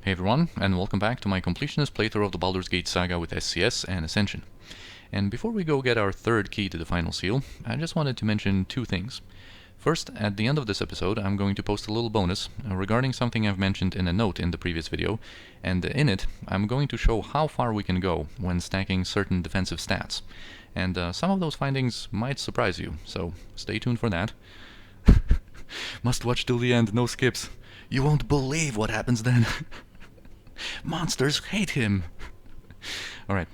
Hey everyone, and welcome back to my completionist playthrough of the Baldur's Gate Saga with SCS and Ascension. And before we go get our third key to the final seal, I just wanted to mention two things. First, at the end of this episode, I'm going to post a little bonus regarding something I've mentioned in a note in the previous video, and in it, I'm going to show how far we can go when stacking certain defensive stats. And some of those findings might surprise you, so stay tuned for that. Must watch till the end, no skips. You won't believe what happens then. Monsters hate him! Alright.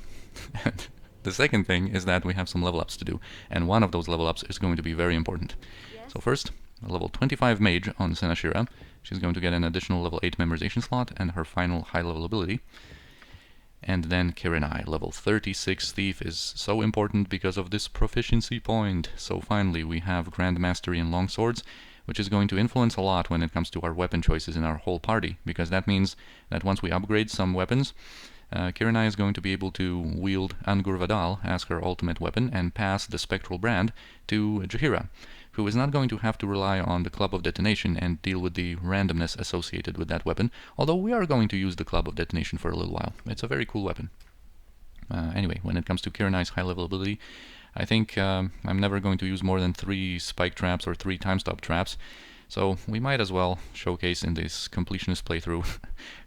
The second thing is that we have some level ups to do, and one of those level ups is going to be very important. Yes. So first, a level 25 mage on Senashira. She's going to get an additional level 8 memorization slot and her final high level ability. And then Kiranai, level 36 thief, is so important because of this proficiency point. So finally we have Grand Mastery in longswords, which is going to influence a lot when it comes to our weapon choices in our whole party, because that means that once we upgrade some weapons, Kiranai is going to be able to wield Angur Vadal as her ultimate weapon and pass the spectral brand to Jaheira, who is not going to have to rely on the Club of Detonation and deal with the randomness associated with that weapon, although we are going to use the Club of Detonation for a little while. It's a very cool weapon. Anyway, when it comes to Kiranai's high level ability, I think I'm never going to use more than 3 spike traps or 3 time stop traps, so we might as well showcase in this completionist playthrough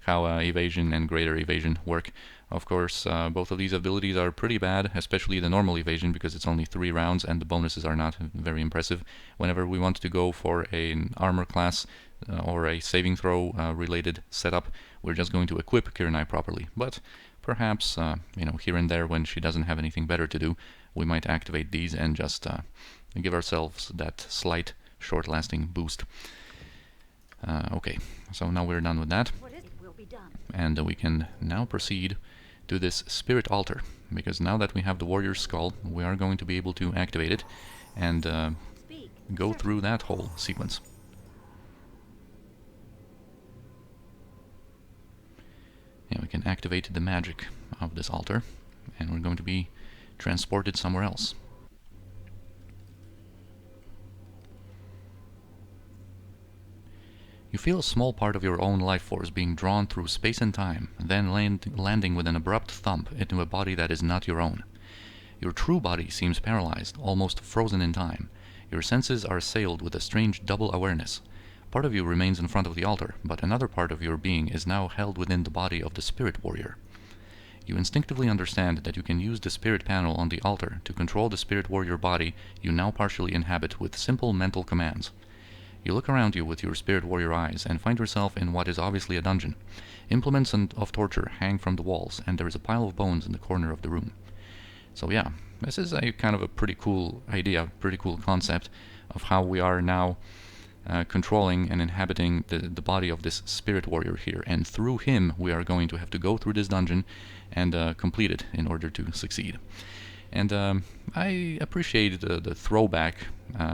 how Evasion and Greater Evasion work. Of course, both of these abilities are pretty bad, especially the normal Evasion, because it's only 3 rounds and the bonuses are not very impressive. Whenever we want to go for an armor class or a saving throw related setup, we're just going to equip Kiranai properly. But perhaps, here and there when she doesn't have anything better to do, we might activate these and just give ourselves that slight, short-lasting boost. Okay, so now we're done with that. And we can now proceed to this Spirit Altar, because now that we have the Warrior's Skull, we are going to be able to activate it and go through that whole sequence. And we can activate the magic of this altar, and we're going to be transported somewhere else. You feel a small part of your own life force being drawn through space and time, then landing with an abrupt thump into a body that is not your own. Your true body seems paralyzed, almost frozen in time. Your senses are assailed with a strange double awareness. Part of you remains in front of the altar, but another part of your being is now held within the body of the spirit warrior. You instinctively understand that you can use the spirit panel on the altar to control the spirit warrior body you now partially inhabit with simple mental commands. You look around you with your spirit warrior eyes and find yourself in what is obviously a dungeon. Implements of torture hang from the walls, and there is a pile of bones in the corner of the room. So yeah, this is a kind of a pretty cool idea, pretty cool concept of how we are now controlling and inhabiting the body of this spirit warrior here, and through him we are going to have to go through this dungeon and complete it in order to succeed. And I appreciate the throwback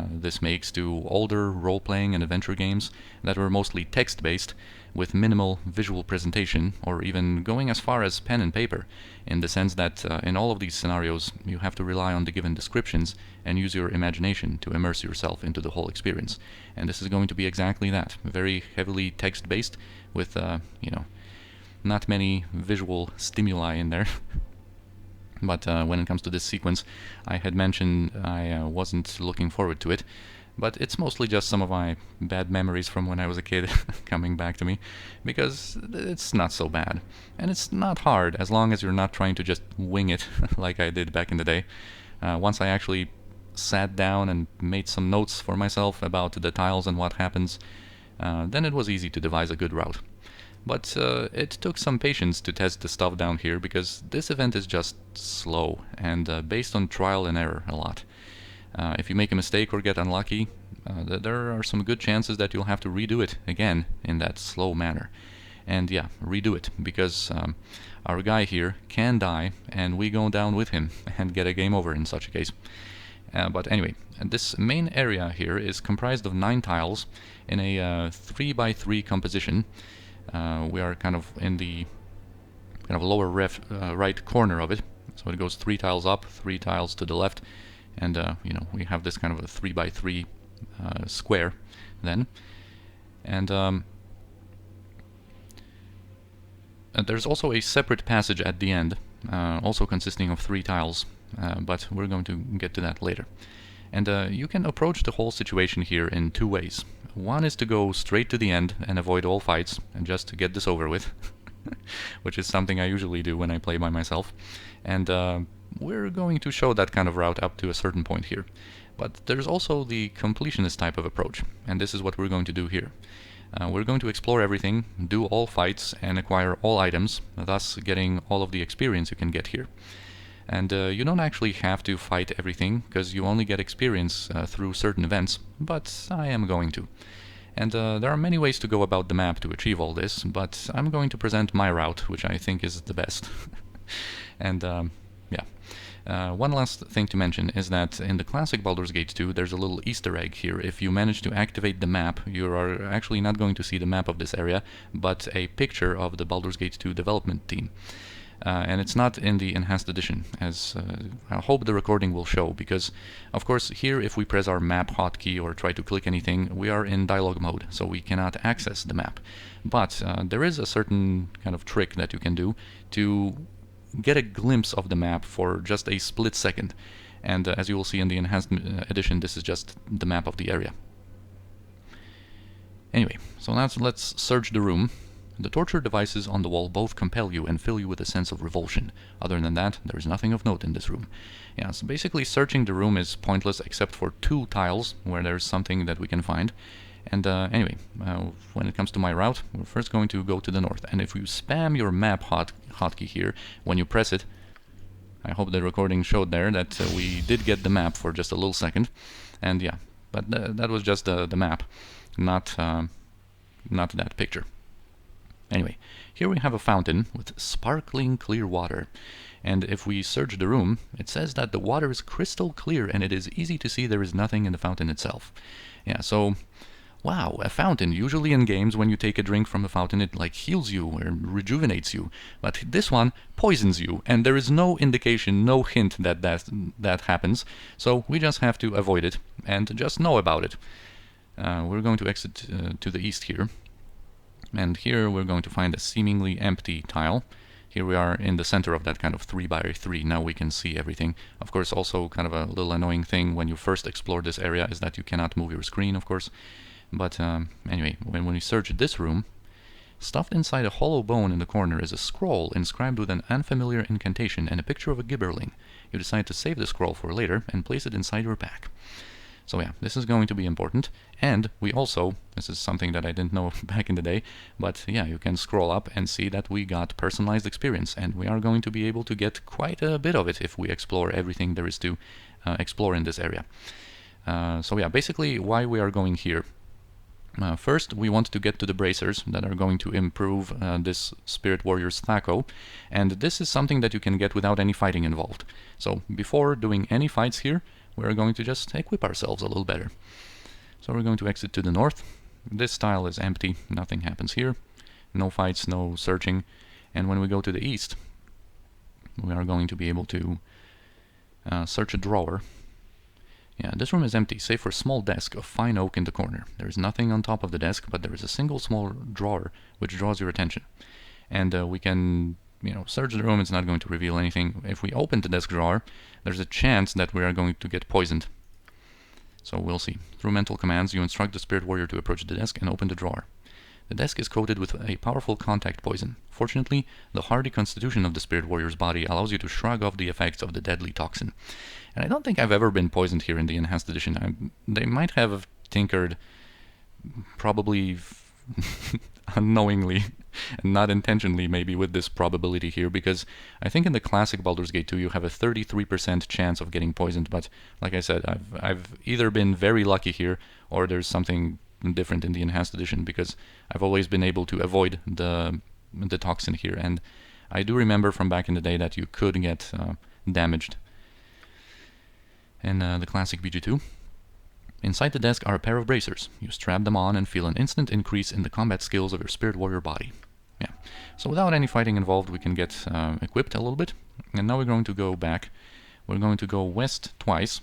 this makes to older role-playing and adventure games that were mostly text-based with minimal visual presentation, or even going as far as pen and paper, in the sense that in all of these scenarios you have to rely on the given descriptions and use your imagination to immerse yourself into the whole experience. And this is going to be exactly that, very heavily text-based with, not many visual stimuli in there. But when it comes to this sequence, I had mentioned I wasn't looking forward to it, but it's mostly just some of my bad memories from when I was a kid coming back to me, because it's not so bad. And it's not hard, as long as you're not trying to just wing it like I did back in the day. Once I actually sat down and made some notes for myself about the tiles and what happens, then it was easy to devise a good route. But it took some patience to test the stuff down here, because this event is just slow and based on trial and error a lot. If you make a mistake or get unlucky, there are some good chances that you'll have to redo it again in that slow manner. And yeah, redo it, because our guy here can die, and we go down with him and get a game over in such a case. But anyway, this main area here is comprised of 9 tiles in a 3x3 composition. We are kind of in the lower right corner of it, so it goes 3 tiles up, 3 tiles to the left, and we have this kind of a 3x3 square then. And There's also a separate passage at the end, also consisting of 3 tiles, but we're going to get to that later. And you can approach the whole situation here in 2 ways. One is to go straight to the end and avoid all fights and just to get this over with, which is something I usually do when I play by myself. And we're going to show that kind of route up to a certain point here. But there's also the completionist type of approach, and this is what we're going to do here. We're going to explore everything, do all fights, and acquire all items, thus getting all of the experience you can get here. And you don't actually have to fight everything, because you only get experience through certain events, but I am going to. And there are many ways to go about the map to achieve all this, but I'm going to present my route, which I think is the best. And yeah. One last thing to mention is that in the classic Baldur's Gate 2 there's a little Easter egg here. If you manage to activate the map, you are actually not going to see the map of this area, but a picture of the Baldur's Gate 2 development team. And it's not in the Enhanced Edition, as I hope the recording will show, because of course here if we press our map hotkey or try to click anything, we are in dialogue mode, so we cannot access the map. But there is a certain kind of trick that you can do to get a glimpse of the map for just a split second, and as you will see in the Enhanced Edition, this is just the map of the area. Anyway, so now let's search the room. The torture devices on the wall both compel you and fill you with a sense of revulsion. Other than that, there is nothing of note in this room. Yeah, so basically searching the room is pointless except for 2 tiles where there's something that we can find. And anyway, when it comes to my route, we're first going to go to the north. And if you spam your map hotkey here, when you press it, I hope the recording showed there that we did get the map for just a little second. And yeah, but that was just the map, not that picture. Anyway, here we have a fountain with sparkling clear water. And if we search the room, it says that the water is crystal clear and it is easy to see there is nothing in the fountain itself. Yeah, so wow, a fountain. Usually in games when you take a drink from a fountain it like heals you or rejuvenates you. But this one poisons you, and there is no indication, no hint that happens. So we just have to avoid it and just know about it. We're going to exit to the east here. And here we're going to find a seemingly empty tile. Here we are in the center of that kind of 3x3. Now we can see everything. Of course, also kind of a little annoying thing when you first explore this area is that you cannot move your screen, of course. But anyway, when we search this room, stuffed inside a hollow bone in the corner is a scroll inscribed with an unfamiliar incantation and a picture of a gibberling. You decide to save the scroll for later and place it inside your pack. So yeah, this is going to be important. And we also, this is something that I didn't know back in the day, but yeah, you can scroll up and see that we got personalized experience, and we are going to be able to get quite a bit of it if we explore everything there is to explore in this area. So yeah, basically why we are going here. First, we want to get to the bracers that are going to improve this Spirit Warrior's Thaco, and this is something that you can get without any fighting involved. So before doing any fights here, we're going to just equip ourselves a little better. So we're going to exit to the north. This tile is empty, nothing happens here. No fights, no searching. And when we go to the east, we are going to be able to search a drawer. Yeah, this room is empty, save for a small desk of fine oak in the corner. There is nothing on top of the desk, but there is a single small drawer which draws your attention. And we can, search the room. It's not going to reveal anything. If we open the desk drawer, there's a chance that we are going to get poisoned. So we'll see. Through mental commands, you instruct the Spirit Warrior to approach the desk and open the drawer. The desk is coated with a powerful contact poison. Fortunately, the hardy constitution of the Spirit Warrior's body allows you to shrug off the effects of the deadly toxin. And I don't think I've ever been poisoned here in the Enhanced Edition. They might have tinkered, probably unknowingly and not intentionally maybe, with this probability here, because I think in the classic Baldur's Gate 2 you have a 33% chance of getting poisoned, but like I said, I've either been very lucky here or there's something different in the Enhanced Edition, because I've always been able to avoid the toxin here, and I do remember from back in the day that you could get damaged in the classic BG2. Inside the desk are a pair of bracers. You strap them on and feel an instant increase in the combat skills of your Spirit Warrior body. Yeah. So without any fighting involved, we can get equipped a little bit. And now we're going to go back. We're going to go west twice.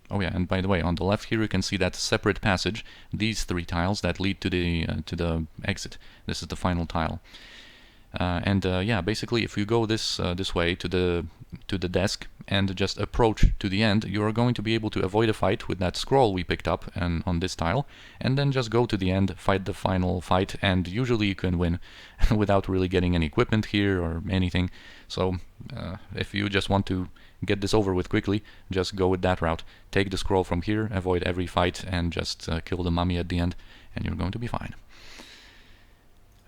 Oh yeah, and by the way, on the left here you can see that separate passage. These 3 tiles that lead to the exit. This is the final tile. Yeah, basically, if you go this way to the desk and just approach to the end, you are going to be able to avoid a fight with that scroll we picked up and on this tile, and then just go to the end, fight the final fight, and usually you can win without really getting any equipment here or anything. So if you just want to get this over with quickly, just go with that route. Take the scroll from here, avoid every fight, and just kill the mummy at the end, and you're going to be fine.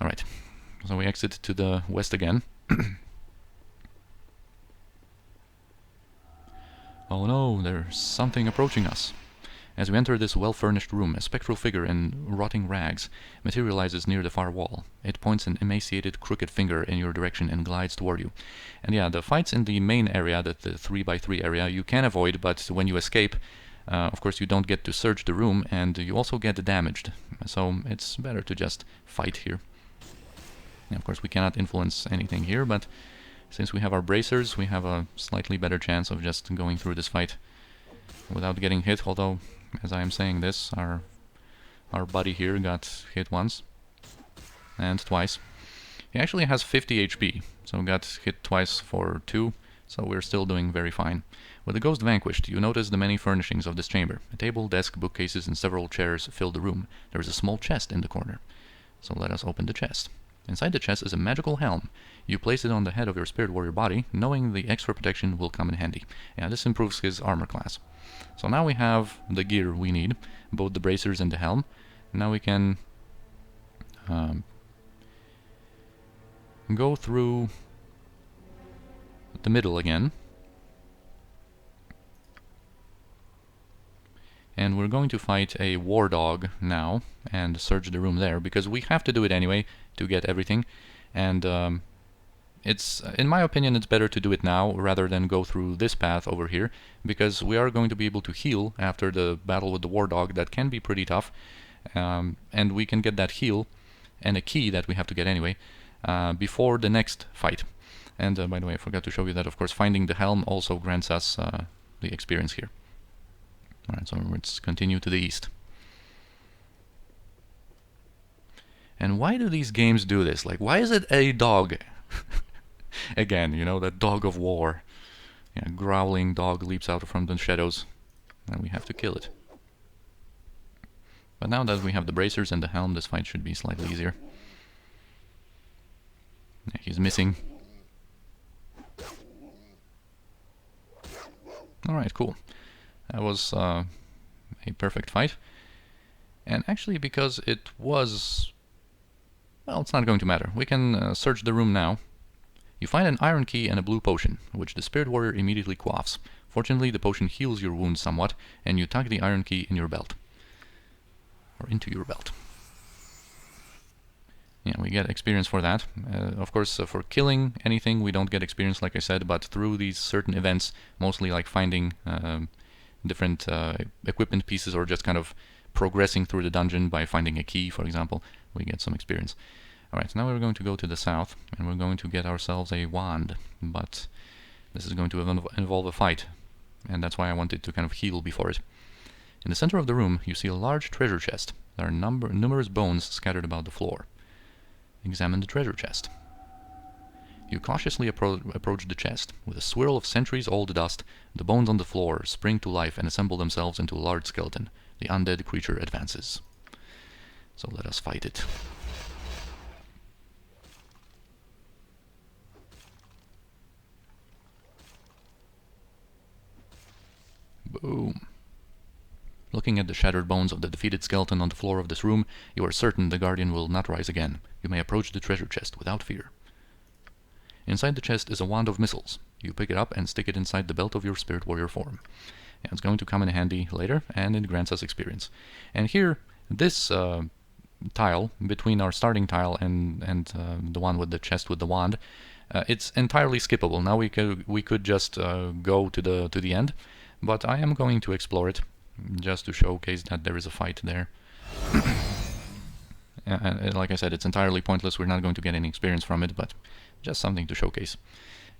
Alright, so we exit to the west again. Oh no, there's something approaching us. As we enter this well-furnished room, a spectral figure in rotting rags materializes near the far wall. It points an emaciated, crooked finger in your direction and glides toward you. And yeah, the fights in the main area, the 3x3 area, you can avoid, but when you escape, of course you don't get to search the room, and you also get damaged. So it's better to just fight here. And of course we cannot influence anything here, but since we have our bracers, we have a slightly better chance of just going through this fight without getting hit, although, as I am saying this, our buddy here got hit once and twice. He actually has 50 HP, so got hit twice for 2, so we're still doing very fine. With the ghost vanquished, you notice the many furnishings of this chamber. A table, desk, bookcases, and several chairs fill the room. There is a small chest in the corner, so let us open the chest. Inside the chest is a magical helm. You place it on the head of your spirit warrior body, knowing the extra protection will come in handy. Yeah, this improves his armor class. So now we have the gear we need, both the bracers and the helm. Now we can go through the middle again. And we're going to fight a war dog now and search the room there, because we have to do it anyway to get everything. And it's, in my opinion, it's better to do it now rather than go through this path over here, because we are going to be able to heal after the battle with the war dog. That can be pretty tough, and we can get that heal and a key that we have to get anyway before the next fight. And by the way, I forgot to show you that, of course, finding the helm also grants us the experience here. Alright, so let's continue to the east. And why do these games do this? Like, why is it a dog? Again, you know, that dog of war. Yeah, growling dog leaps out from the shadows, and we have to kill it. But now that we have the bracers and the helm, this fight should be slightly easier. Yeah, he's missing. Alright, cool. That was a perfect fight. And actually, because it was... well, it's not going to matter. We can search the room now. You find an iron key and a blue potion, which the spirit warrior immediately quaffs. Fortunately, the potion heals your wounds somewhat, and you tuck the iron key in your belt. Or into your belt. Yeah, we get experience for that. Of course, for killing anything, we don't get experience, like I said, but through these certain events, mostly like finding different equipment pieces or just kind of progressing through the dungeon by finding a key, for example, we get some experience. Alright, so now we're going to go to the south, and we're going to get ourselves a wand, but this is going to involve a fight, and that's why I wanted to kind of heal before it. In the center of the room, you see a large treasure chest. There are numerous bones scattered about the floor. Examine the treasure chest. You cautiously approach the chest. With a swirl of centuries-old dust, the bones on the floor spring to life and assemble themselves into a large skeleton. The undead creature advances. So let us fight it. Boom. Looking at the shattered bones of the defeated skeleton on the floor of this room, you are certain the Guardian will not rise again. You may approach the treasure chest without fear. Inside the chest is a wand of missiles. You pick it up and stick it inside the belt of your spirit warrior form. And it's going to come in handy later, and it grants us experience. And here, this tile, between our starting tile and the one with the chest with the wand, it's entirely skippable. Now we could just go to the end, but I am going to explore it, just to showcase that there is a fight there. And like I said, it's entirely pointless. We're not going to get any experience from it, but just something to showcase.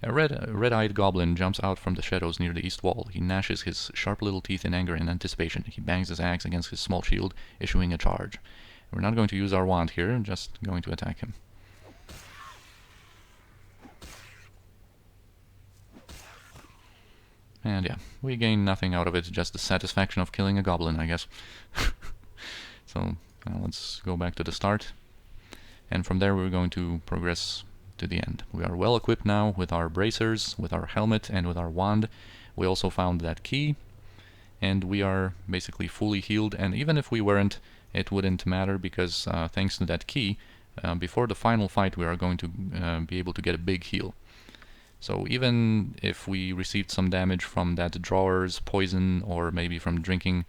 A red-eyed goblin jumps out from the shadows near the east wall. He gnashes his sharp little teeth in anger and anticipation. He bangs his axe against his small shield, issuing a charge. We're not going to use our wand here, just going to attack him. And yeah, we gain nothing out of it, just the satisfaction of killing a goblin, I guess. So let's go back to the start. And from there we're going to progress to the end. We are well equipped now with our bracers, with our helmet, and with our wand. We also found that key, and we are basically fully healed. And even if we weren't, it wouldn't matter, because thanks to that key, before the final fight we are going to be able to get a big heal. So even if we received some damage from that drawer's poison, or maybe from drinking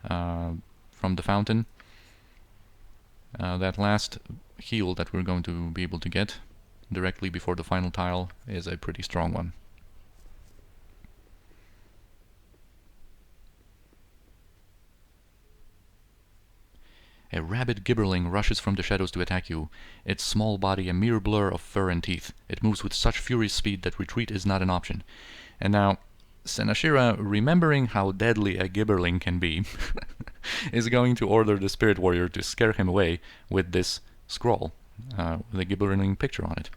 from the fountain, that last heal that we're going to be able to get directly before the final tile is a pretty strong one. A rabid gibberling rushes from the shadows to attack you, its small body a mere blur of fur and teeth. It moves with such furious speed that retreat is not an option. And now, Senashira, remembering how deadly a gibberling can be, is going to order the spirit warrior to scare him away with this scroll, with a gibberling picture on it.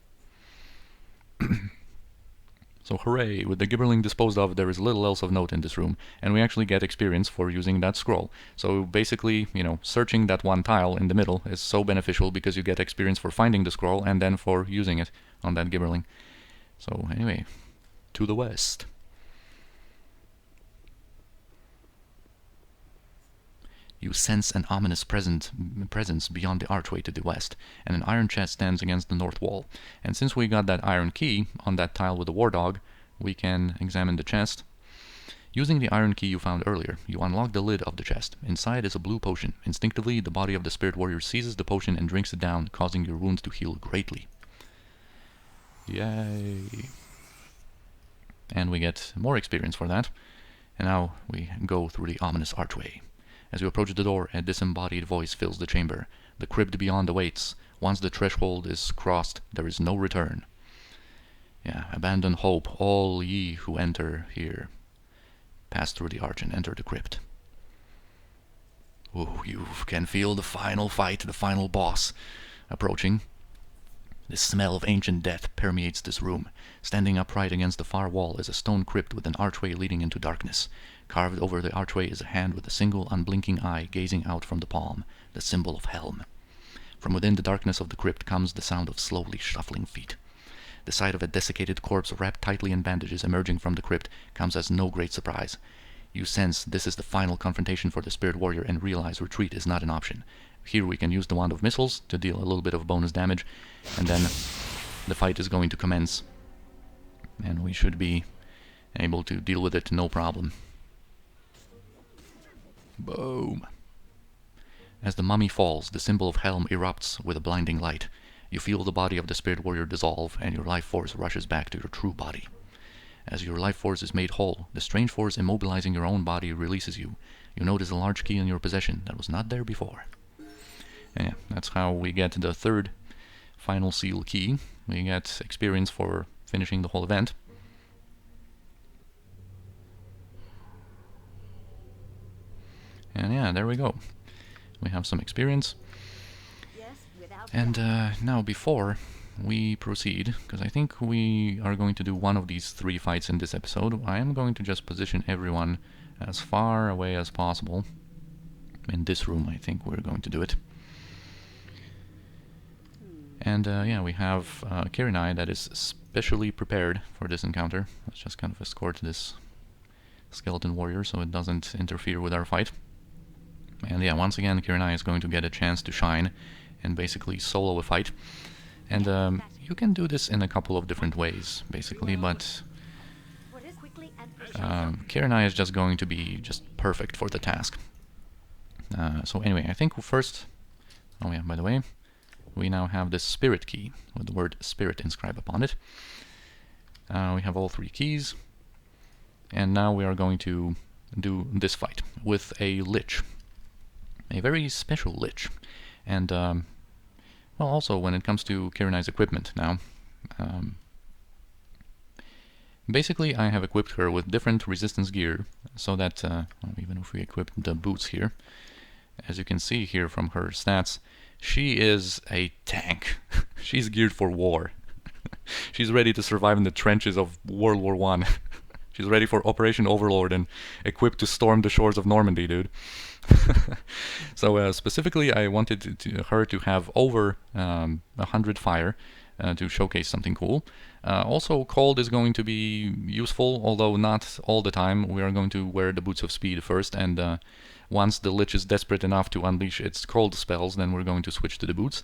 So hooray, with the gibberling disposed of, there is little else of note in this room, and we actually get experience for using that scroll. So basically, you know, searching that one tile in the middle is so beneficial because you get experience for finding the scroll and then for using it on that gibberling. So anyway, to the west. You sense an ominous presence beyond the archway to the west, and an iron chest stands against the north wall. And since we got that iron key on that tile with the war dog, we can examine the chest. Using the iron key you found earlier, you unlock the lid of the chest. Inside is a blue potion. Instinctively, the body of the spirit warrior seizes the potion and drinks it down, causing your wounds to heal greatly. Yay! And we get more experience for that. And now we go through the ominous archway. As you approach the door, a disembodied voice fills the chamber. The crypt beyond awaits. Once the threshold is crossed, there is no return. Yeah, abandon hope, all ye who enter here. Pass through the arch and enter the crypt. Oh, you can feel the final fight, the final boss approaching. The smell of ancient death permeates this room. Standing upright against the far wall is a stone crypt with an archway leading into darkness. Carved over the archway is a hand with a single unblinking eye gazing out from the palm, the symbol of Helm. From within the darkness of the crypt comes the sound of slowly shuffling feet. The sight of a desiccated corpse wrapped tightly in bandages emerging from the crypt comes as no great surprise. You sense this is the final confrontation for the spirit warrior and realize retreat is not an option. Here we can use the Wand of Missiles to deal a little bit of bonus damage, and then the fight is going to commence. And we should be able to deal with it no problem. Boom! As the mummy falls, the symbol of Helm erupts with a blinding light. You feel the body of the spirit warrior dissolve, and your life force rushes back to your true body. As your life force is made whole, the strange force immobilizing your own body releases you. You notice a large key in your possession that was not there before. And yeah, that's how we get the third final seal key. We get experience for finishing the whole event. And yeah, there we go. We have some experience. And now before we proceed, because I think we are going to do one of these three fights in this episode, I am going to just position everyone as far away as possible. In this room, I think we're going to do it. And yeah, we have Kiranai that is specially prepared for this encounter. Let's just kind of escort this skeleton warrior so it doesn't interfere with our fight. And yeah, once again, Kiranai is going to get a chance to shine and basically solo a fight. And you can do this in a couple of different ways, basically, but Kiranai is just going to be just perfect for the task. So anyway, I think first... Oh yeah, by the way, we now have this spirit key with the word spirit inscribed upon it. We have all three keys. And now we are going to do this fight with a Lich. A very special Lich. And, well, also when it comes to Kiranai's equipment now, basically I have equipped her with different resistance gear, so that, well, even if we equip the boots here, as you can see here from her stats, she is a tank. She's geared for war. She's ready to survive in the trenches of World War I. She's ready for Operation Overlord and equipped to storm the shores of Normandy, dude. So specifically, I wanted her to have over 100 fire to showcase something cool. Also, cold is going to be useful, although not all the time. We are going to wear the Boots of Speed first, and once the Lich is desperate enough to unleash its cold spells, then we're going to switch to the Boots.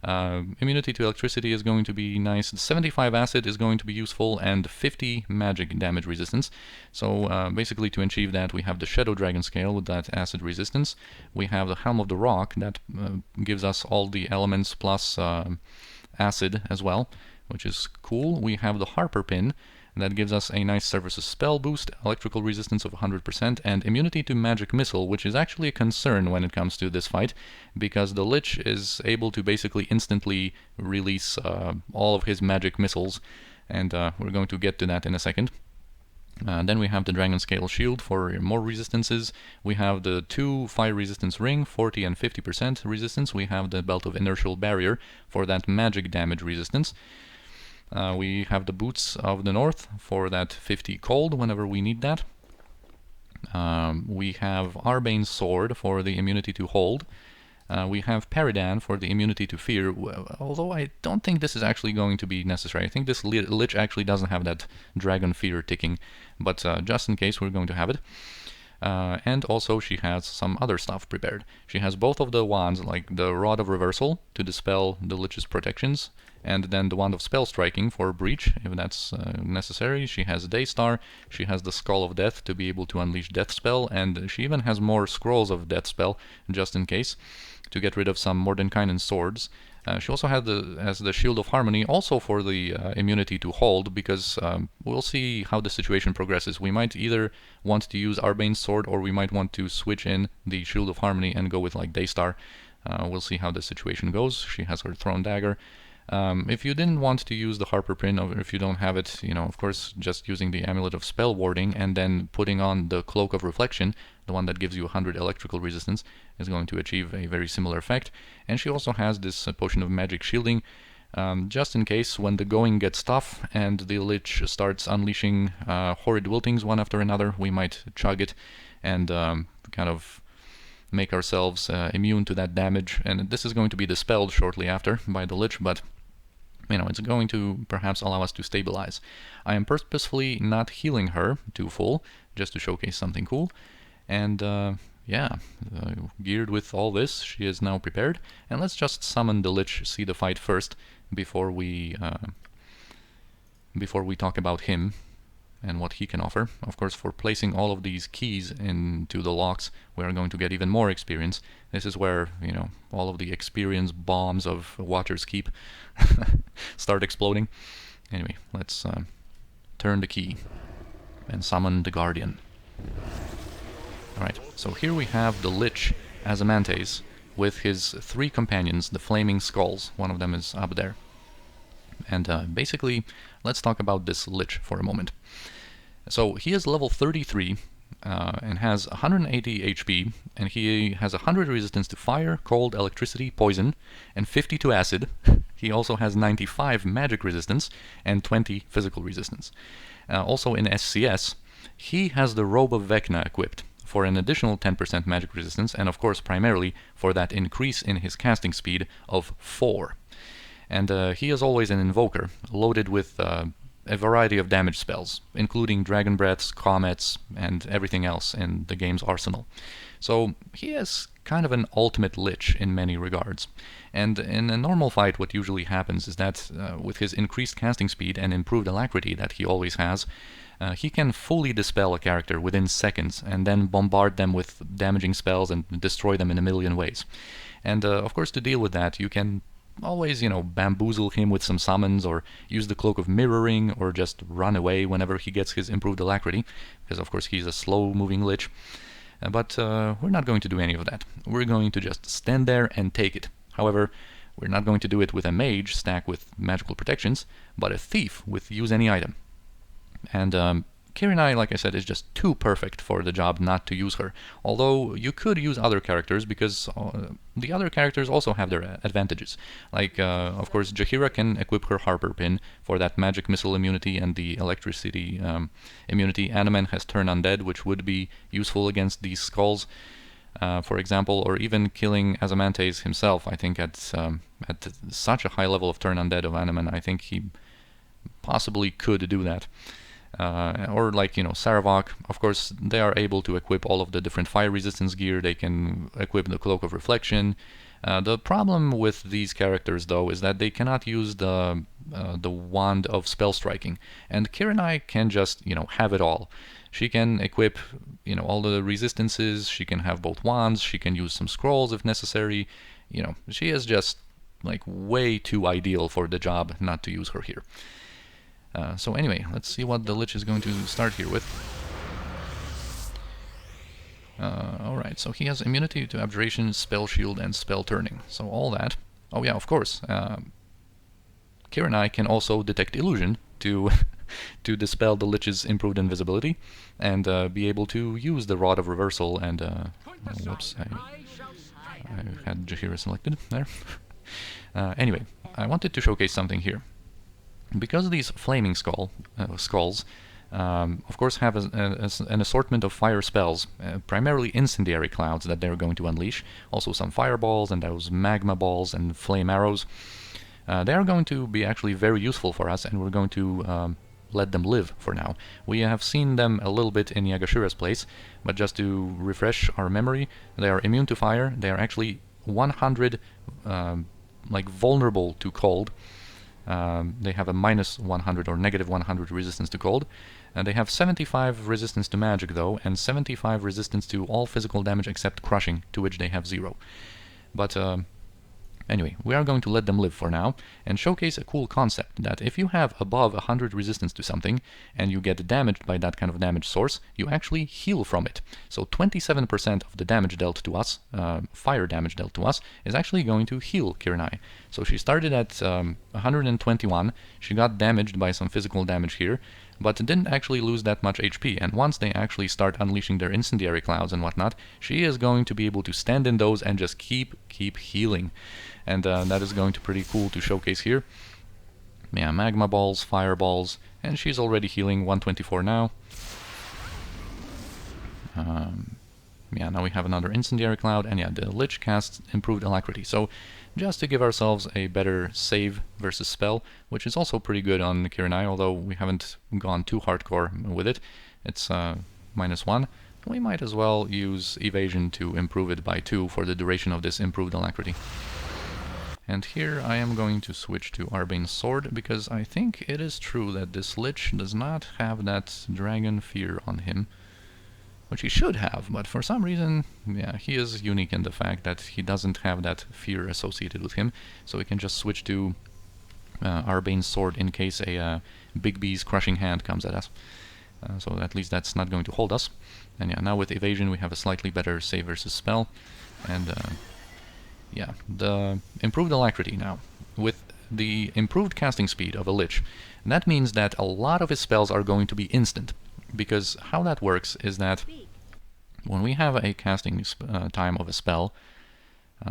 Immunity to electricity is going to be nice. 75 acid is going to be useful, and 50 magic damage resistance. So basically, to achieve that, we have the Shadow Dragon Scale with that acid resistance. We have the Helm of the Rock that gives us all the elements plus acid as well, which is cool. We have the Harper pin that gives us a nice serve versus spell boost, electrical resistance of 100%, and immunity to magic missile, which is actually a concern when it comes to this fight, because the Lich is able to basically instantly release all of his magic missiles, and we're going to get to that in a second. Then we have the Dragon Scale Shield for more resistances. We have the 2 fire resistance ring, 40 and 50% resistance. We have the Belt of Inertial Barrier for that magic damage resistance. We have the Boots of the North for that 50 cold whenever we need that. We have Arbane's Sword for the immunity to hold. We have Paradan for the immunity to fear, although I don't think this is actually going to be necessary. I think this Lich actually doesn't have that dragon fear ticking, but just in case we're going to have it. And also she has some other stuff prepared. She has both of the wands, like the Rod of Reversal to dispel the Lich's protections, and then the Wand of Spell Striking for breach, if that's necessary. She has Daystar, she has the Skull of Death to be able to unleash Death Spell, and she even has more Scrolls of Death Spell, just in case, to get rid of some Mordenkainen swords. She also has the Shield of Harmony, also for the immunity to hold, because we'll see how the situation progresses. We might either want to use Arbane's Sword, or we might want to switch in the Shield of Harmony and go with like Daystar. We'll see how the situation goes. She has her Throne Dagger. If you didn't want to use the Harper pin, or if you don't have it, of course, just using the Amulet of Spell Warding and then putting on the Cloak of Reflection, the one that gives you 100 electrical resistance, is going to achieve a very similar effect. And she also has this Potion of Magic Shielding, just in case when the going gets tough and the Lich starts unleashing horrid wiltings one after another, we might chug it and kind of make ourselves immune to that damage. And this is going to be dispelled shortly after by the Lich, but it's going to perhaps allow us to stabilize. I am purposefully not healing her to full, just to showcase something cool. And geared with all this, she is now prepared. And let's just summon the Lich, see the fight first, before we talk about him and what he can offer. Of course, for placing all of these keys into the locks, we are going to get even more experience. This is where, all of the experience bombs of Watcher's Keep start exploding. Anyway, let's turn the key and summon the Guardian. Alright, so here we have the Lich, Azamantes, with his 3 companions, the Flaming Skulls. One of them is up there. And basically, let's talk about this Lich for a moment. So he is level 33 and has 180 HP, and he has 100 resistance to fire, cold, electricity, poison, and 50 to acid. He also has 95 magic resistance and 20 physical resistance. Also in SCS, he has the Robe of Vecna equipped for an additional 10% magic resistance, and of course primarily for that increase in his casting speed of 4. And he is always an invoker, loaded with a variety of damage spells, including Dragon Breaths, Comets, and everything else in the game's arsenal. So he is kind of an ultimate Lich in many regards. And in a normal fight, what usually happens is that with his increased casting speed and improved alacrity that he always has, he can fully dispel a character within seconds and then bombard them with damaging spells and destroy them in a million ways. And of course, to deal with that, you can always, bamboozle him with some summons, or use the Cloak of Mirroring, or just run away whenever he gets his improved alacrity, because of course he's a slow-moving Lich. But we're not going to do any of that. We're going to just stand there and take it. However, we're not going to do it with a mage stacked with magical protections, but a thief with use any item. And Kiranai, like I said, is just too perfect for the job not to use her. Although you could use other characters because the other characters also have their advantages. Like, of course, Jaheira can equip her Harper pin for that magic missile immunity and the electricity immunity. Animan has Turn Undead, which would be useful against these skulls, for example, or even killing Azamantes himself. I think at such a high level of Turn Undead of Animan, I think he possibly could do that. Or like, Saravak, of course, they are able to equip all of the different fire resistance gear. They can equip the Cloak of Reflection. The problem with these characters, though, is that they cannot use the Wand of Spell Striking. And Kiranai can just, have it all. She can equip, all the resistances. She can have both wands. She can use some scrolls if necessary. She is just, like, way too ideal for the job not to use her here. So anyway, let's see what the Lich is going to start here with. Alright, so he has immunity to abjuration, spell shield, and spell turning. So all that. Oh yeah, of course. Kiranai can also detect illusion to to dispel the Lich's improved invisibility and be able to use the Rod of Reversal and whoops, I had Jaheira selected there. Anyway, I wanted to showcase something here. Because these flaming skulls, of course, have an assortment of fire spells, primarily incendiary clouds that they're going to unleash, also some fireballs and those magma balls and flame arrows. They are going to be actually very useful for us, and we're going to let them live for now. We have seen them a little bit in Yagashira's place, but just to refresh our memory, they are immune to fire. They are actually 100 like vulnerable to cold. They have a minus 100 or negative 100 resistance to cold. They have 75 resistance to magic, though, and 75 resistance to all physical damage except crushing, to which they have 0. But anyway, we are going to let them live for now and showcase a cool concept that if you have above 100 resistance to something and you get damaged by that kind of damage source, you actually heal from it. So 27% of the damage dealt to us, fire damage dealt to us, is actually going to heal Kiranai. So she started at 121, she got damaged by some physical damage here, but didn't actually lose that much HP, and once they actually start unleashing their incendiary clouds and whatnot, she is going to be able to stand in those and just keep healing. And that is going to be pretty cool to showcase here. Yeah, magma balls, fireballs, and she's already healing 124 now. Yeah, now we have another incendiary cloud, and yeah, the Lich casts improved alacrity. So just to give ourselves a better save versus spell, which is also pretty good on Kiranai, although we haven't gone too hardcore with it. It's -1. We might as well use Evasion to improve it by 2 for the duration of this improved alacrity. And here I am going to switch to Arbane's Sword, because I think it is true that this Lich does not have that dragon fear on him, which he should have, but for some reason, yeah, he is unique in the fact that he doesn't have that fear associated with him, so we can just switch to Arbane's Sword in case a Big B's crushing hand comes at us. So at least that's not going to hold us. And yeah, now with Evasion we have a slightly better save versus spell, and yeah, the improved alacrity now. With the improved casting speed of a Lich, that means that a lot of his spells are going to be instant. Because how that works is that when we have a casting time of a spell,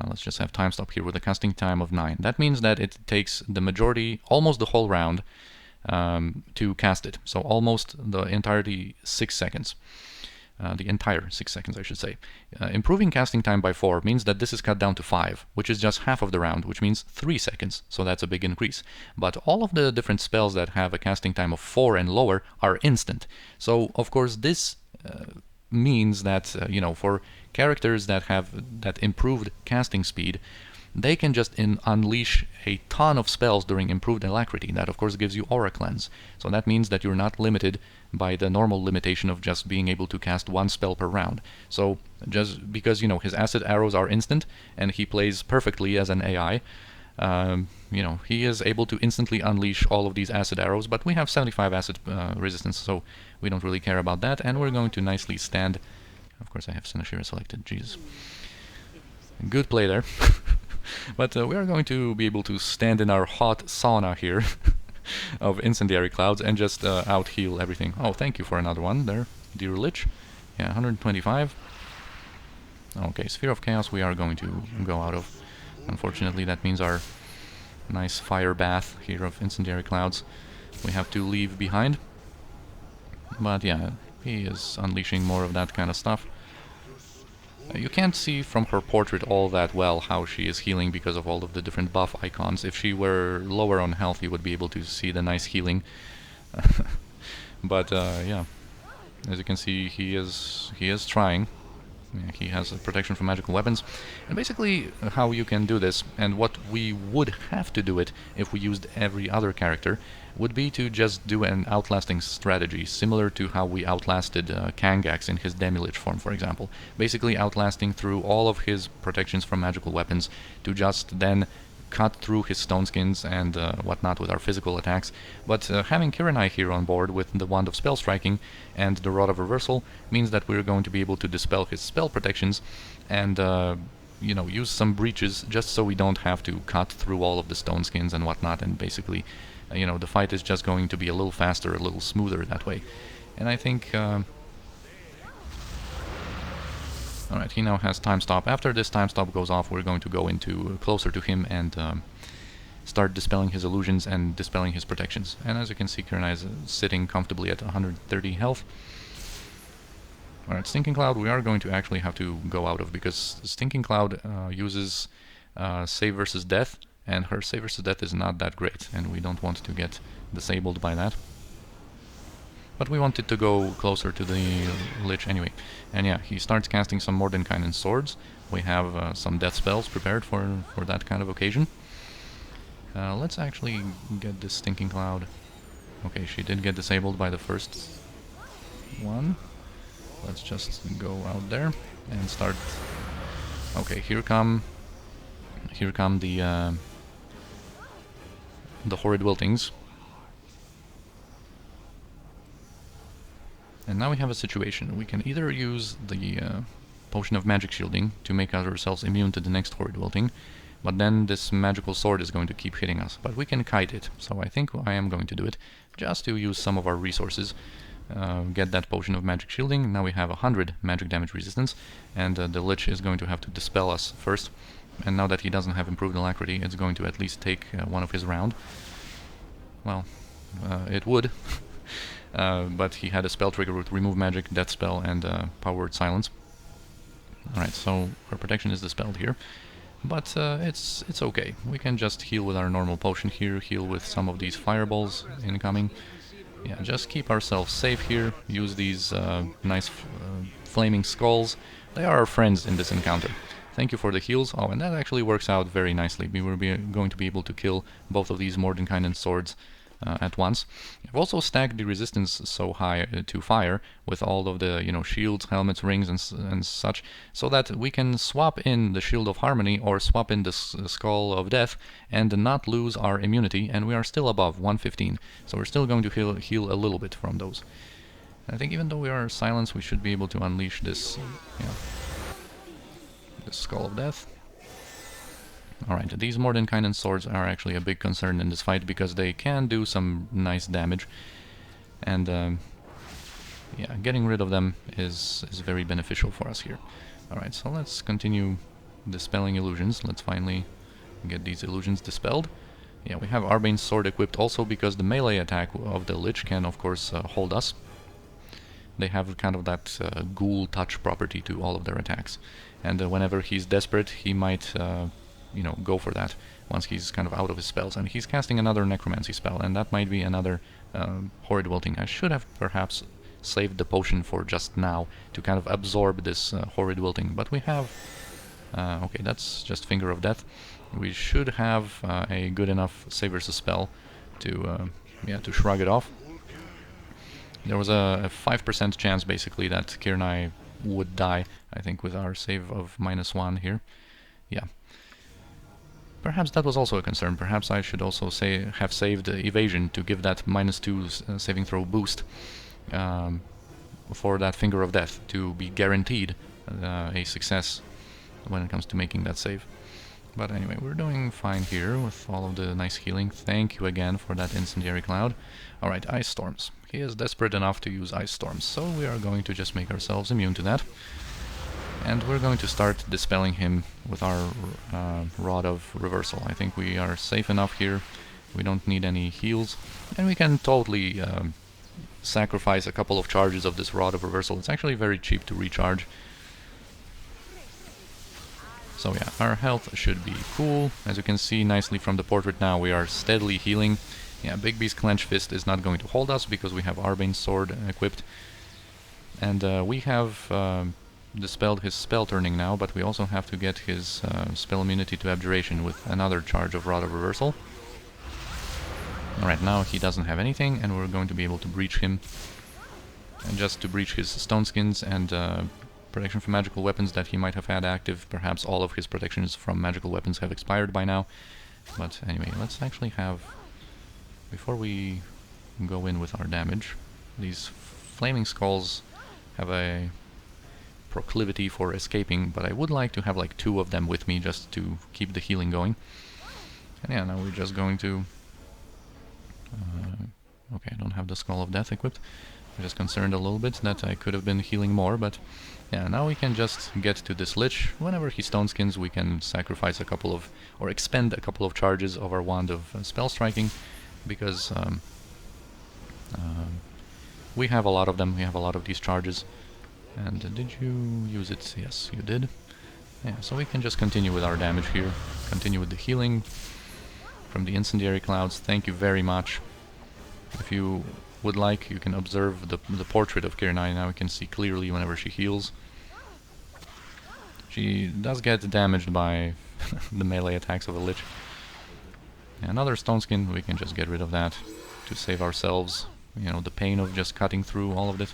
let's just have time stop here with a casting time of 9. That means that it takes the majority, almost the whole round, to cast it. So almost the entirety 6 seconds. The entire 6 seconds, I should say. Improving casting time by 4 means that this is cut down to 5, which is just half of the round, which means 3 seconds, so that's a big increase. But all of the different spells that have a casting time of 4 and lower are instant. So, of course, this means that, for characters that have that improved casting speed, they can just unleash a ton of spells during improved alacrity. That, of course, gives you Aura Cleanse. So that means that you're not limited by the normal limitation of just being able to cast 1 spell per round. So just because, his acid arrows are instant, and he plays perfectly as an AI, he is able to instantly unleash all of these acid arrows, but we have 75 acid resistance, so we don't really care about that, and we're going to nicely stand. Of course, I have Sinashira selected, Jesus. Good play there. But we are going to be able to stand in our hot sauna here of incendiary clouds and just out heal everything. Oh, thank you for another one there, dear Lich. Yeah, 125. Okay, Sphere of Chaos we are going to go out of. Unfortunately, that means our nice fire bath here of incendiary clouds we have to leave behind. But yeah, he is unleashing more of that kind of stuff. You can't see from her portrait all that well how she is healing because of all of the different buff icons. If she were lower on health, you would be able to see the nice healing. But yeah, as you can see, he is trying. Yeah, he has a protection from magical weapons. And basically how you can do this, and what we would have to do it if we used every other character, would be to just do an outlasting strategy, similar to how we outlasted Kangax in his Demi-Lich form, for example. Basically outlasting through all of his protections from magical weapons to just then cut through his stone skins and whatnot with our physical attacks. But having Kiranai here on board with the Wand of Spell Striking and the Rod of Reversal means that we're going to be able to dispel his spell protections and you know, use some breaches just so we don't have to cut through all of the stone skins and whatnot, and basically you know, the fight is just going to be a little faster, a little smoother that way. And I think alright, he now has time stop. After this time stop goes off, we're going to go into closer to him and start dispelling his illusions and dispelling his protections. And as you can see, Kiranai is sitting comfortably at 130 health. Alright, Stinking Cloud we are going to actually have to go out of, because Stinking Cloud uses save versus death, and her save versus death is not that great, and we don't want to get disabled by that. But we wanted to go closer to the Lich anyway. And yeah, he starts casting some Mordenkainen swords. We have some death spells prepared for that kind of occasion. Let's actually get this Stinking Cloud. Okay, she did get disabled by the first one. Let's just go out there and start. Okay, here come the horrid wiltings. And now we have a situation. We can either use the potion of magic shielding to make ourselves immune to the next horrid wilting, but then this magical sword is going to keep hitting us. But we can kite it, so I think I am going to do it, just to use some of our resources. Get that potion of magic shielding. Now we have 100 magic damage resistance, and the Lich is going to have to dispel us first. And now that he doesn't have improved alacrity, it's going to at least take one of his round. Well, it would. But he had a spell trigger with Remove Magic, Death Spell, and Power Word Silence. Alright, so our protection is dispelled here. But it's okay. We can just heal with our normal potion here, heal with some of these fireballs incoming. Yeah, just keep ourselves safe here, use these nice flaming skulls. They are our friends in this encounter. Thank you for the heals. Oh, and that actually works out very nicely. We were going to be able to kill both of these Mordenkainen swords at once. I've also stacked the resistance so high to fire with all of the, you know, shields, helmets, rings, and such, so that we can swap in the Shield of Harmony or swap in the Skull of Death and not lose our immunity, and we are still above 115. So we're still going to heal a little bit from those. I think even though we are silenced, we should be able to unleash this, this Skull of Death. Alright, these Mordenkainen swords are actually a big concern in this fight because they can do some nice damage, and yeah, getting rid of them is very beneficial for us here. Alright, so let's continue dispelling illusions. Let's finally get these illusions dispelled. Yeah, we have Arbane's sword equipped also because the melee attack of the Lich can of course hold us. They have kind of that ghoul touch property to all of their attacks, and whenever he's desperate he might you know, go for that once he's kind of out of his spells. And he's casting another necromancy spell, and that might be another horrid wilting. I should have perhaps saved the potion for just now to kind of absorb this horrid wilting, but we have okay, that's just Finger of Death. We should have a good enough save versus spell to yeah, to shrug it off. There was a 5% chance basically that Kiranai would die, I think, with our save of -1 here. Yeah. Perhaps that was also a concern. Perhaps I should also have saved Evasion to give that -2 saving throw boost for that Finger of Death to be guaranteed a success when it comes to making that save. But anyway, we're doing fine here with all of the nice healing. Thank you again for that incendiary cloud. Alright, ice storms. He is desperate enough to use ice storms, so we are going to just make ourselves immune to that. And we're going to start dispelling him with our Rod of Reversal. I think we are safe enough here. We don't need any heals. And we can totally sacrifice a couple of charges of this Rod of Reversal. It's actually very cheap to recharge. So yeah, our health should be cool. As you can see nicely from the portrait now, we are steadily healing. Yeah, Big B's Clenched Fist is not going to hold us because we have Arbane's Sword equipped. And we have dispelled his spell turning now, but we also have to get his spell immunity to Abjuration with another charge of Rod of Reversal. Alright, now he doesn't have anything, and we're going to be able to breach him. And just to breach his stone skins and protection from magical weapons that he might have had active. Perhaps all of his protections from magical weapons have expired by now. But anyway, let's actually have... Before we go in with our damage, these Flaming Skulls have a proclivity for escaping, but I would like to have like 2 of them with me just to keep the healing going. And yeah, now we're just going to... okay, I don't have the Skull of Death equipped. I'm just concerned a little bit that I could have been healing more, but yeah, now we can just get to this Lich. Whenever he stone skins, we can sacrifice a couple of, or expend a couple of charges of our Wand of Spell Striking, because we have a lot of them, we have a lot of these charges. And did you use it? Yes, you did. Yeah, so we can just continue with our damage here, continue with the healing from the Incendiary Clouds. Thank you very much. If you would like, you can observe the portrait of Kiranai. Now we can see clearly whenever she heals. She does get damaged by the melee attacks of a Lich. Yeah, another stone skin, we can just get rid of that to save ourselves, you know, the pain of just cutting through all of this.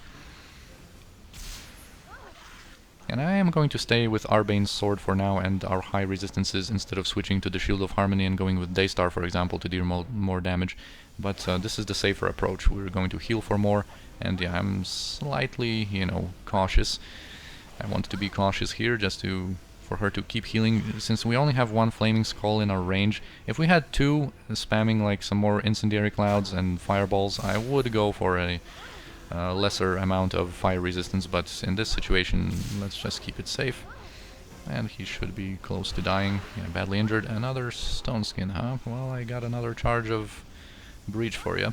And I am going to stay with Arbane's Sword for now and our high resistances instead of switching to the Shield of Harmony and going with Daystar, for example, to deal more damage. But this is the safer approach. We're going to heal for more, and yeah, I'm slightly, you know, cautious. I want to be cautious here just for her to keep healing, since we only have 1 Flaming Skull in our range. If we had 2 spamming like some more Incendiary Clouds and Fireballs, I would go for a lesser amount of fire resistance, but in this situation, let's just keep it safe. And he should be close to dying. Yeah, badly injured. Another stone skin, huh? Well, I got another charge of breach for you.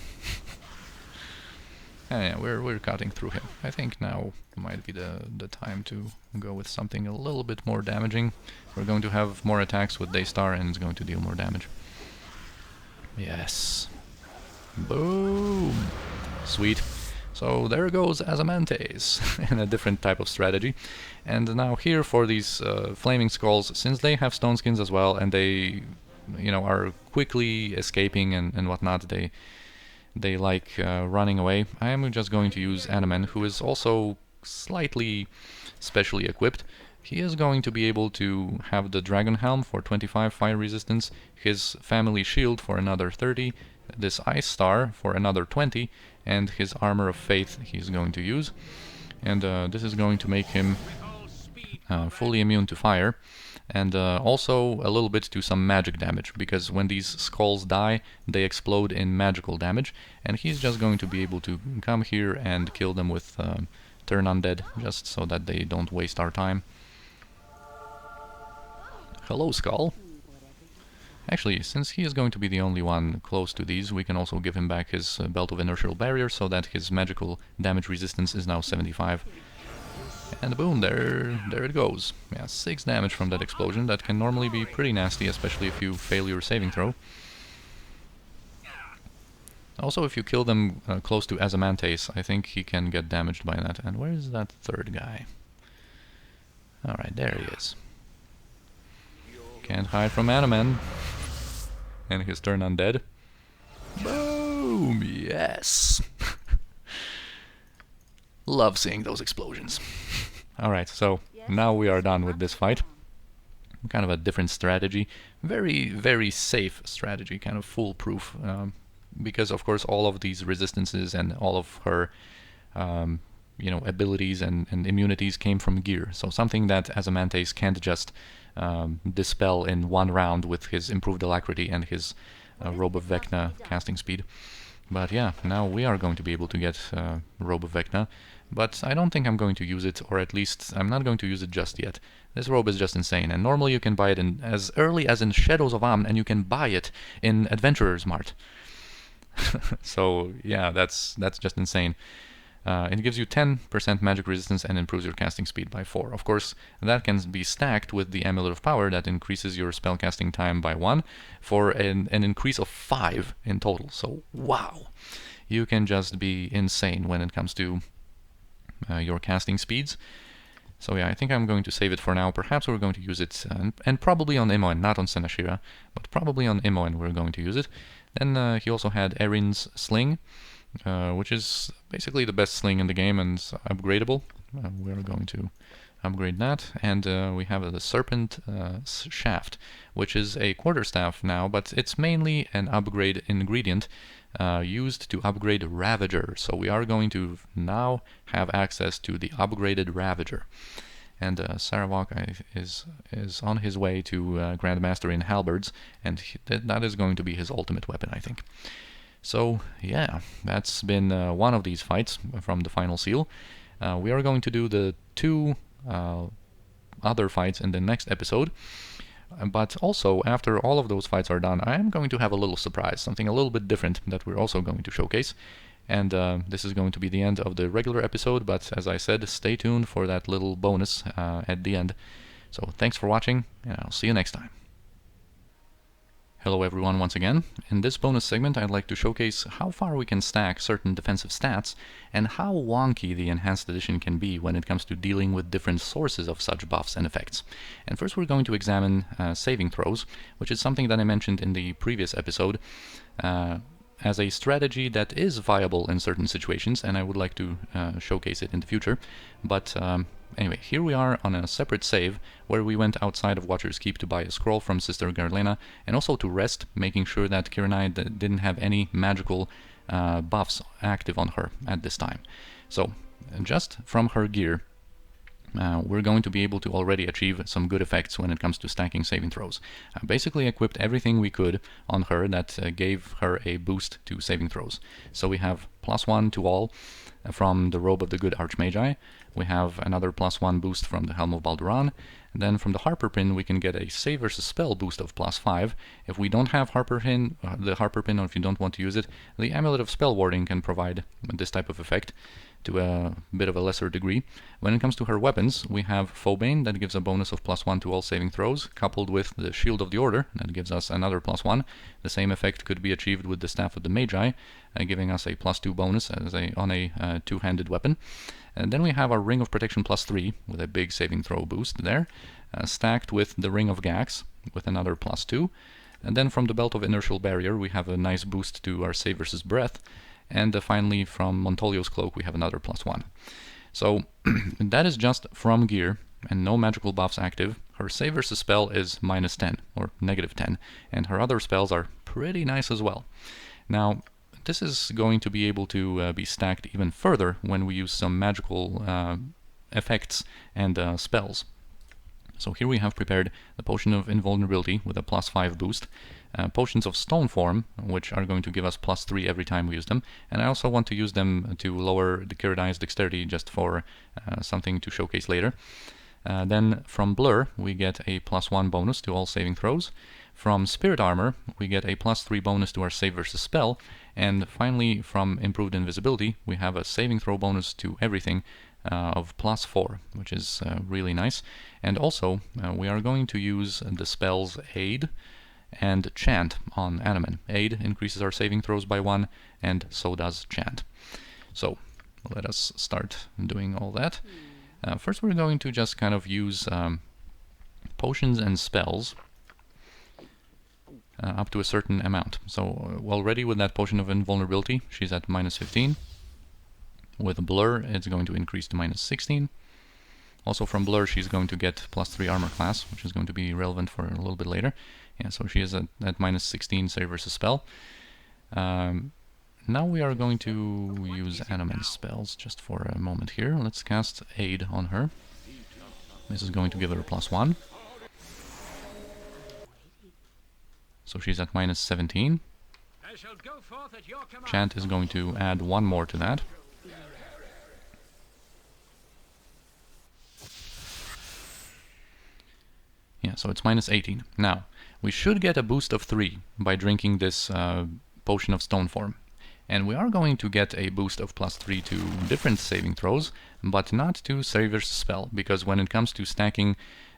Yeah, we're cutting through him. I think now might be the time to go with something a little bit more damaging. We're going to have more attacks with Daystar, and it's going to deal more damage. Yes. Boom! Sweet. So there goes Azamantes in a different type of strategy. And now here for these Flaming Skulls, since they have stone skins as well, and they, you know, are quickly escaping and whatnot, they like running away. I am just going to use Animan, who is also slightly specially equipped. He is going to be able to have the Dragon Helm for 25 fire resistance, his Family Shield for another 30, this Ice Star for another 20, and his Armor of Faith he's going to use. And this is going to make him fully immune to fire, and also a little bit to some magic damage, because when these skulls die, they explode in magical damage, and he's just going to be able to come here and kill them with turn undead, just so that they don't waste our time. Hello, Skull. Actually, since he is going to be the only one close to these, we can also give him back his Belt of Inertial Barrier, so that his magical damage resistance is now 75. And boom, there it goes. Yeah, 6 damage from that explosion. That can normally be pretty nasty, especially if you fail your saving throw. Also, if you kill them close to Azamantes, I think he can get damaged by that. And where is that third guy? Alright, there he is. Can't hide from Animan. And his turn undead. Boom! Yes! Love seeing those explosions. Alright, so now we are done with this fight. Kind of a different strategy. Very, very safe strategy. Kind of foolproof. Because, of course, all of these resistances and all of her abilities and immunities came from gear. So something that Azamantes can't just dispel in one round with his improved alacrity and his Robe of Vecna casting speed. But yeah, now we are going to be able to get Robe of Vecna, but I don't think I'm going to use it, or at least I'm not going to use it just yet. This robe is just insane, and normally you can buy it in as early as in Shadows of Amn, and you can buy it in Adventurer's Mart. So yeah, that's just insane. It gives you 10% magic resistance and improves your casting speed by 4. Of course, that can be stacked with the Amulet of Power that increases your spellcasting time by 1 for an increase of 5 in total. So, wow! You can just be insane when it comes to your casting speeds. So yeah, I think I'm going to save it for now. Perhaps we're going to use it, and probably on Imoen, not on Senashira, but probably on Imoen we're going to use it. Then he also had Erin's Sling, which is basically the best sling in the game and upgradable. We're going to upgrade that. And we have the Serpent Shaft, which is a quarterstaff now, but it's mainly an upgrade ingredient used to upgrade Ravager. So we are going to now have access to the upgraded Ravager. And Saravok is on his way to Grandmaster in Halberds, and that is going to be his ultimate weapon, I think. So yeah, that's been one of these fights from the final seal. We are going to do the 2 other fights in the next episode. But also, after all of those fights are done, I am going to have a little surprise, something a little bit different that we're also going to showcase. And this is going to be the end of the regular episode, but as I said, stay tuned for that little bonus at the end. So thanks for watching, and I'll see you next time. Hello everyone once again. In this bonus segment I'd like to showcase how far we can stack certain defensive stats and how wonky the Enhanced Edition can be when it comes to dealing with different sources of such buffs and effects. And first we're going to examine saving throws, which is something that I mentioned in the previous episode as a strategy that is viable in certain situations, and I would like to showcase it in the future. But anyway, here we are on a separate save where we went outside of Watcher's Keep to buy a scroll from Sister Garlena and also to rest, making sure that Kiranai didn't have any magical buffs active on her at this time. So just from her gear, we're going to be able to already achieve some good effects when it comes to stacking saving throws. I basically equipped everything we could on her that gave her a boost to saving throws. So we have +1 to all from the Robe of the Good Archmagi. We have another +1 boost from the Helm of Baldur. And then from the Harper pin we can get a save versus spell boost of +5. If we don't have the Harper pin, or if you don't want to use it, the Amulet of Spell Warding can provide this type of effect to a bit of a lesser degree. When it comes to her weapons, we have Phobane that gives a bonus of +1 to all saving throws, coupled with the Shield of the Order that gives us another +1. The same effect could be achieved with the Staff of the Magi, giving us a +2 bonus on a two-handed weapon. And then we have our Ring of Protection +3 with a big saving throw boost there, stacked with the Ring of Gax with another +2. And then from the Belt of Inertial Barrier we have a nice boost to our save versus breath. And finally from Montolio's Cloak we have another +1. So that is just from gear and no magical buffs active. Her save versus spell is -10 or -10, and her other spells are pretty nice as well. Now this is going to be able to be stacked even further when we use some magical effects and spells. So here we have prepared the Potion of Invulnerability with a +5 boost, Potions of Stone Form, which are going to give us +3 every time we use them, and I also want to use them to lower the Kiranai's dexterity just for something to showcase later. Then from Blur we get a +1 bonus to all saving throws. From Spirit Armor we get a +3 bonus to our save versus spell, and finally from Improved Invisibility we have a saving throw bonus to everything of +4, which is really nice. And also we are going to use the spells Aid and Chant on Animan. Aid increases our saving throws by 1, and so does Chant. So let us start doing all that. First we're going to just kind of use potions and spells up to a certain amount. So already with that Potion of Invulnerability she's at -15. With Blur it's going to increase to -16. Also from Blur she's going to get +3 armor class, which is going to be relevant for a little bit later. Yeah, so she is at -16 save versus spell. now we are going to use Animan spells just for a moment here. Let's cast Aid on her. This is going to give her a +1. So she's at -17. Chant is going to add 1 more to that. Yeah, so it's -18. Now, we should get a boost of 3 by drinking this Potion of Stone Form. And we are going to get a boost of +3 to different saving throws, but not to Save versus Spell, because when it comes to stacking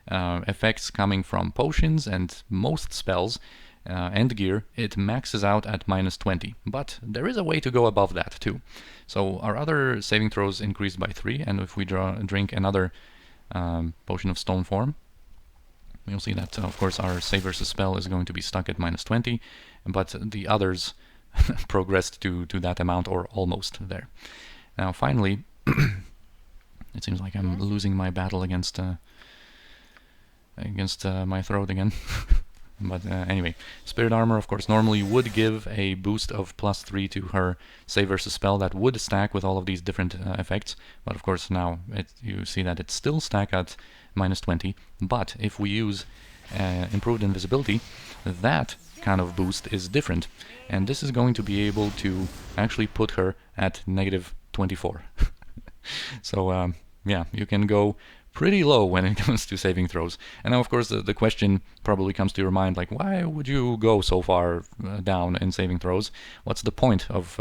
effects coming from potions and most spells and gear, it maxes out at -20. But there is a way to go above that too. So our other saving throws increased by 3, and if we drink another Potion of Stone Form, you'll see that, of course, our Save versus Spell is going to be stuck at -20, but the others progressed to that amount or almost there. Now, finally, it seems like I'm losing my battle against my throat again. But anyway, Spirit Armor, of course, normally would give a boost of +3 to her Save versus Spell that would stack with all of these different effects. But of course, now you see that it's still stacked at -20. But if we use Improved Invisibility, that kind of boost is different. And this is going to be able to actually put her at -24. So, yeah, you can go pretty low when it comes to saving throws. And now, of course, the question probably comes to your mind, like, why would you go so far down in saving throws? What's the point of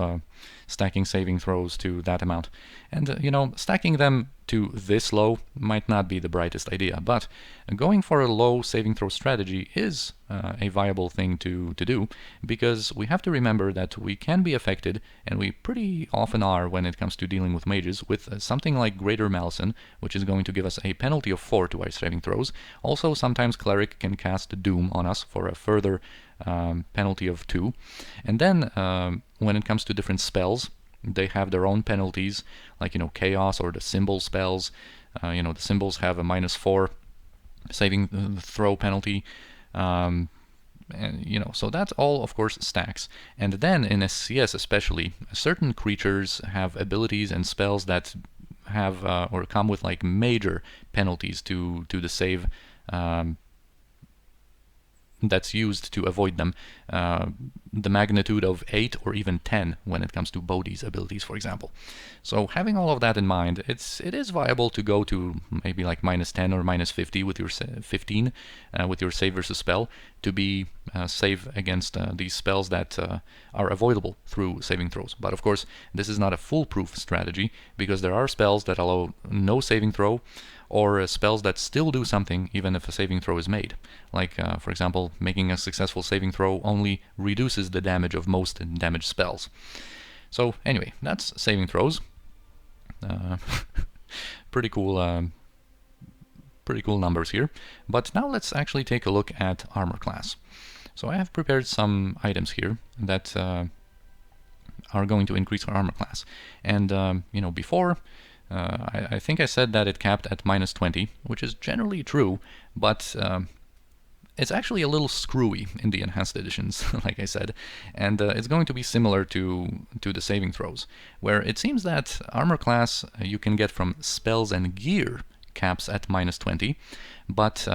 stacking saving throws to that amount? And, you know, stacking them to this low might not be the brightest idea, but going for a low saving throw strategy is a viable thing to do, because we have to remember that we can be affected, and we pretty often are when it comes to dealing with mages, with something like Greater Malison, which is going to give us a penalty of 4 to our saving throws. Also, sometimes Cleric can cast Doom on us for a further penalty of 2. And then, when it comes to different spells, they have their own penalties, like, you know, Chaos or the Symbol spells. You know, the Symbols have a -4 saving throw penalty. And, you know, so that all, of course, stacks. And then in SCS especially, certain creatures have abilities and spells that have or come with like major penalties to the save that's used to avoid them, the magnitude of 8 or even 10 when it comes to Bodhi's abilities, for example. So having all of that in mind, it is viable to go to maybe like -10 or -50 with your 15 with your Save versus Spell to be safe against these spells that are avoidable through saving throws. But of course, this is not a foolproof strategy, because there are spells that allow no saving throw, or spells that still do something even if a saving throw is made. Like, for example, making a successful saving throw only reduces the damage of most damaged spells. So anyway, that's saving throws. Pretty cool numbers here. But now let's actually take a look at armor class. So I have prepared some items here that are going to increase our armor class. And, you know, before, I think I said that it capped at -20, which is generally true, but it's actually a little screwy in the enhanced editions, like I said, and it's going to be similar to the saving throws, where it seems that armor class you can get from spells and gear caps at -20, but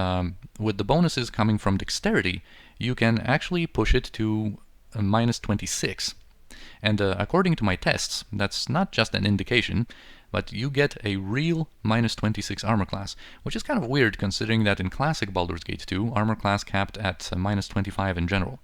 with the bonuses coming from dexterity, you can actually push it to -26. And according to my tests, that's not just an indication, but you get a real -26 armor class, which is kind of weird considering that in classic Baldur's Gate 2, armor class capped at -25 in general.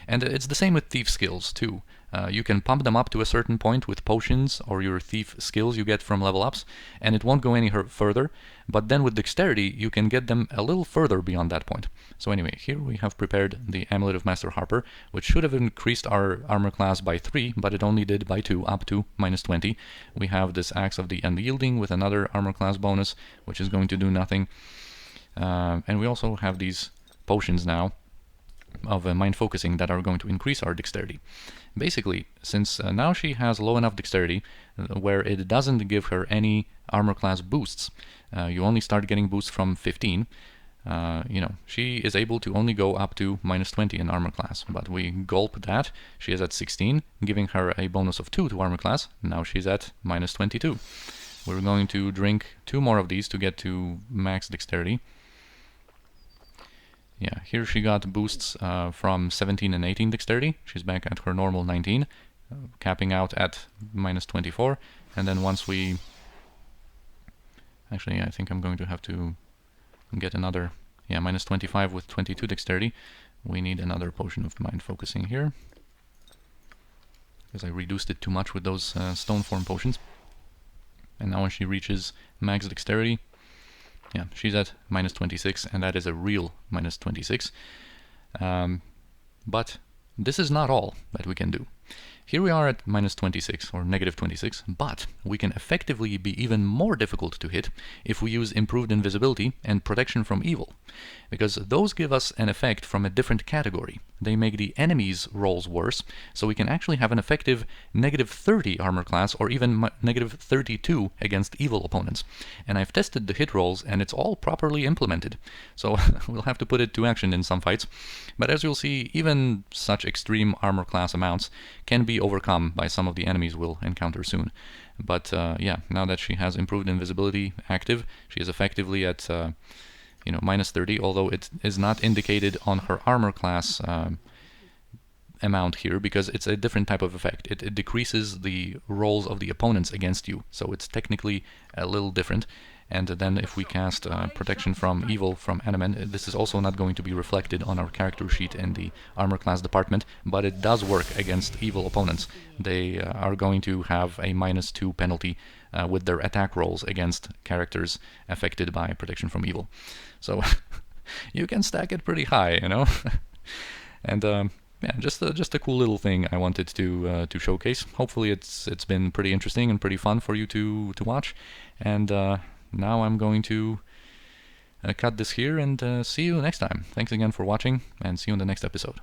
And it's the same with thief skills too. You can pump them up to a certain point with potions or your thief skills you get from level ups, and it won't go any further, but then with dexterity you can get them a little further beyond that point. So anyway, here we have prepared the Amulet of Master Harper, which should have increased our armor class by 3, but it only did by 2, up to -20. We have this Axe of the Unyielding with another armor class bonus, which is going to do nothing. And we also have these potions now of mind focusing that are going to increase our dexterity. Basically, since now she has low enough dexterity where it doesn't give her any armor class boosts, you only start getting boosts from 15, you know, she is able to only go up to -20 in armor class, but we gulp that. She is at 16, giving her a bonus of 2 to armor class. Now she's at -22. We're going to drink 2 more of these to get to max dexterity. Yeah, here she got boosts from 17 and 18 dexterity. She's back at her normal 19, capping out at -24. And then once we... Actually, I think I'm going to have to get another... Yeah, -25 with 22 dexterity. We need another potion of mind focusing here, because I reduced it too much with those stone form potions. And now when she reaches max dexterity, yeah, she's at -26, and that is a real -26. But this is not all that we can do. Here we are at -26 or -26, but we can effectively be even more difficult to hit if we use improved invisibility and protection from evil, because those give us an effect from a different category. They make the enemy's rolls worse, so we can actually have an effective -30 armor class or even -32 against evil opponents. And I've tested the hit rolls and it's all properly implemented, so we'll have to put it to action in some fights. But as you'll see, even such extreme armor class amounts can be overcome by some of the enemies we'll encounter soon. But yeah, now that she has improved invisibility active, she is effectively at you know, -30, although it is not indicated on her armor class amount here, because it's a different type of effect. It decreases the rolls of the opponents against you, so it's technically a little different. And then if we cast protection from evil from Enemen, this is also not going to be reflected on our character sheet in the armor class department, but it does work against evil opponents. They are going to have a -2 penalty with their attack rolls against characters affected by protection from evil. So you can stack it pretty high, you know. And yeah, just a cool little thing I wanted to showcase. Hopefully it's been pretty interesting and pretty fun for you to watch. And now I'm going to cut this here and see you next time. Thanks again for watching, and see you in the next episode.